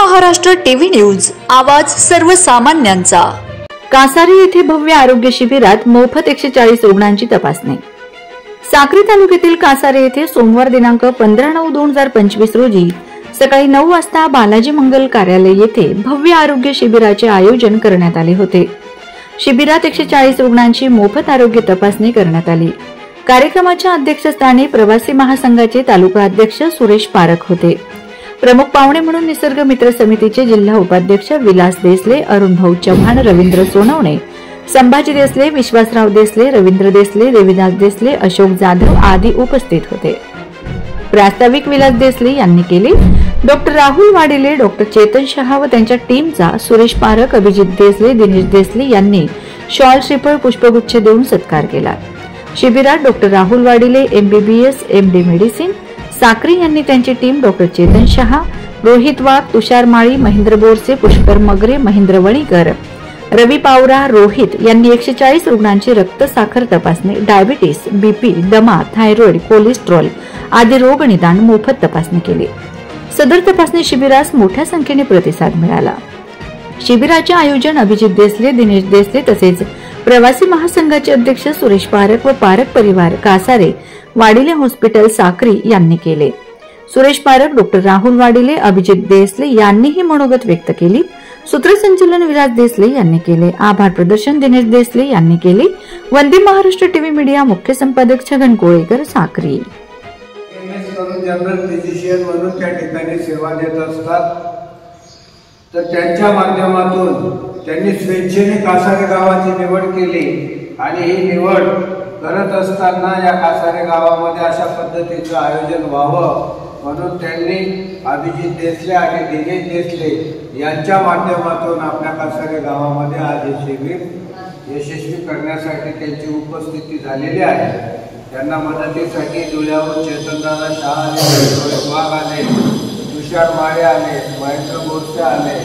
Maharashtra TV news, आवाज सर्वसामान्यांचा। कासारी येथे भव्य आरोग्य शिबिरात मोफत 140 रुग्णांची तपासणी। साक्री तालुक्यातील कासारी येथे सोमवार दिनांक 15/9/2025 रोजी सकाळी 9 वाजता बालाजी मंगल कार्यालय येथे भव्य आरोग्य शिबिराचे आयोजन करण्यात आले होते। शिबिरात 140 रुग्णांची मोफत आरोग्य तपासणी करण्यात आली। कार्यक्रमाच्या अध्यक्षस्थानी प्रवासी महासंघाचे तालुका अध्यक्ष सुरेश पारख होते। प्रमुख पाहुणे म्हणून निसर्ग मित्र समितीचे जिल्हा उपाध्यक्ष विलास देसले, अरुण भाऊ चव्हाण, रवींद्र सोनवणे, संभाजी देसले, विश्वासराव देसले, रवींद्र देसले, देवीदास देसले, अशोक जाधव आदी उपस्थित होते। प्रास्ताविक विलास देसले यांनी केले। डॉक्टर राहुल वाडिले, डॉक्टर चेतन शहा व त्यांच्या टीमचा सुरेश पारख, अभिजित देसले, दिनेश देसले यांनी शॉल, श्रीफळ, पुष्पगुच्छ देऊन सत्कार केला। शिबिरात doctor Rahul Wadile, MBBS, MD medicine, Sakri यांनी त्यांची टीम डॉक्टर चेतन शहा, रोहित वाघ, तुषार माळी, महेंद्र बोरसे, पुष्कर मगरे, महेंद्र वणीकर, रवी पावरा, रोहित यांनी 140 रुग्णांची रक्त साखर तपासणी, डायबिटीस, BP, दमा, थायरॉइड, कोलेस्ट्रॉल आदी रोग निदान मोफत तपासणी केली। सदर तपासणी शिबिरास मोठ्या संख्येने प्रतिसाद मिळाला। शिबिराचे आयोजन अभिजित देसले, दिनेश देसले तसेच प्रवासी महासंघाचे अध्यक्ष सुरेश पारख व पारख परिवार कासारे वाडिले हॉस्पिटल साक्री यांनी केले। सुरेश पारख, डॉक्टर राहुल वाडिले, अभिजित देसले यांनीही मनोगत व्यक्त केली। सूत्रसंचालन विलास देसले यांनी केले। आभार प्रदर्शन दिनेश देसले यांनी केले। वंदे महाराष्ट्र टीव्ही मीडिया मुख्य संपादक छगन कोळेकर, साक्री। जनरल फिजिशियन म्हणून त्या ठिकाणी सेवा देत असतात। तर त्यांच्या माध्यमातून त्यांनी स्वेच्छेने कासारे गावाची निवड केली आणि ही निवड करत असताना या कासारे गावामध्ये अशा पद्धतीचं आयोजन व्हावं म्हणून त्यांनी अभिजित देसले आणि दिनेश देसले यांच्या माध्यमातून आपल्या कासारे गावामध्ये आज हे शिबिर यशस्वी करण्यासाठी त्यांची उपस्थिती झालेली आहे। त्यांना मदतीसाठी जुळ्यावर चेतनदादा शहा आले, वाघ आले, तुषार माळे आले, महेंद्र बोरसे आले,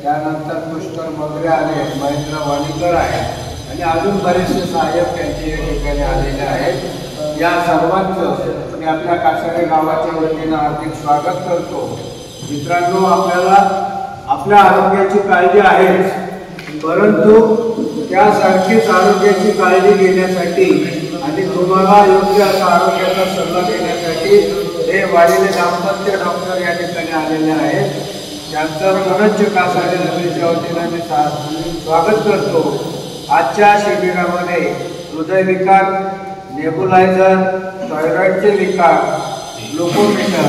त्यानंतर पुष्कर मगरे आले, महेंद्र वाणीकर आहे आणि अजून बरेचसे सहाय्यक त्यांचे या ठिकाणी आलेले आहेत। या सर्वांचं मी आपल्या कासारे गावाच्या वतीनं हार्दिक स्वागत करतो। मित्रांनो, आपल्याला आपल्या आरोग्याची काळजी आहेच, परंतु त्यासारखीच आरोग्याची काळजी घेण्यासाठी आणि तुम्हाला योग्य असा आरोग्याचा सल्ला देण्यासाठी हे वाडिले दाम्पत्य डॉक्टर या ठिकाणी आलेले आहेत। त्यांचं मनोज कासारे नगरीच्या वतीनं मी स्वागत करतो। आजच्या शिबिरामध्ये हृदयविकार, नेबुलायझर, थायरॉइडचे विकार, ग्लुकोमीटर,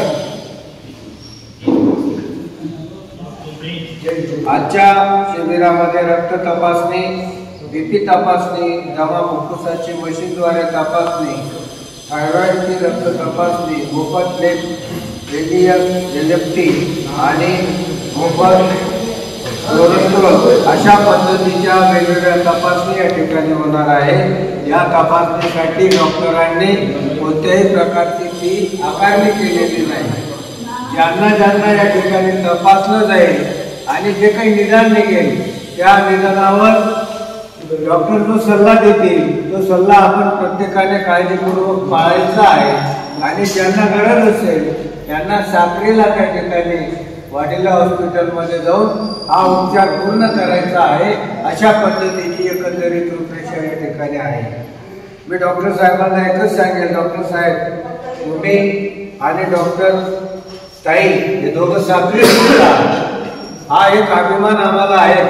आजच्या शिबिरामध्ये रक्त तपासणी, BP तपासणी, दमा फुफ्फुसाची मशीनद्वारे तपासणी, थायरॉइडची रक्त तपासणी, मोफत LFT आणि मोफत अशा पद्धतीच्या वेगवेगळ्या तपासणी या ठिकाणी होणार आहे। या तपासणीसाठी डॉक्टरांनी कोणत्याही प्रकारची फी आकारणी केलेली नाही। ज्यांना या ठिकाणी तपासलं जाईल आणि जे काही निदान निघेल त्या निदानावर डॉक्टर जो सल्ला देतील तो सल्ला आपण प्रत्येकाने काळजीपूर्वक पाळायचा आहे आणि ज्यांना गरज असेल त्यांना साक्रीला त्या ठिकाणी वाडिला हॉस्पिटलमध्ये जाऊन हा उपचार पूर्ण करायचा आहे। अशा पद्धतीची एकंदरीत रूपरेषा या ठिकाणी आहे। मी डॉक्टर साहेबांना एकच सांगेल, डॉक्टर साहेब तुम्ही आणि डॉक्टर ताई हे दोघं साक्री हा एक अभिमान आम्हाला आहे,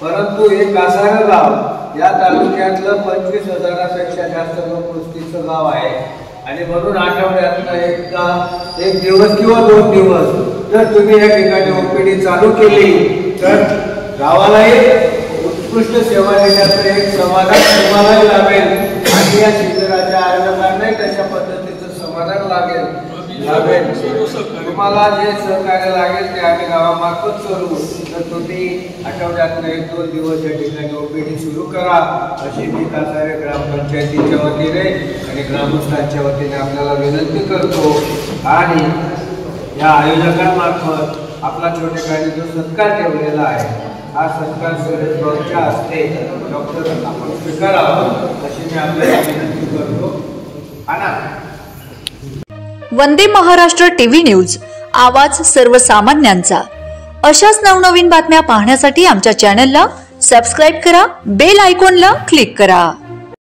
परंतु हे कासारे गाव या तालुक्यातलं 25,000पेक्षा जास्त लोकवस्तीचं गाव आहे आणि म्हणून आठवड्यातनं एकदा एक दिवस किंवा 2 दिवस जर तुम्ही या ठिकाणी OPD चालू केली तर गावालाही उत्कृष्ट सेवा देण्याचं एक समाधान तुम्हालाही लाभेल आणि या शिबिराच्या आयोजकांनाही तशा पद्धतीचं समाधान लाभेल। तुम्हाला जे सहकार्य लागेल ते आम्ही गावामार्फत करू। तर तुम्ही आठवड्यातनं 1-2 दिवस या ठिकाणी OPD सुरू करा अशी मी कासारे ग्रामपंचायतीच्या वतीने आणि ग्रामस्थांच्या वतीने आपल्याला विनंती करतो। आणि या आयोजकांमार्फत आपला छोटेखानी जो सत्कार ठेवलेला आहे हा सत्कार सुरेश भाऊच्या हस्ते डॉक्टर आपण स्वीकारावा अशी मी आपल्याला विनंती करतो। वंदे महाराष्ट्र टीव्ही न्यूज, आवाज सर्वसामान्यांचा। अशाच नवनवीन बातम्या पाहण्यासाठी आमच्या चॅनलला सबस्क्राईब करा, बेल आयकॉनला क्लिक करा.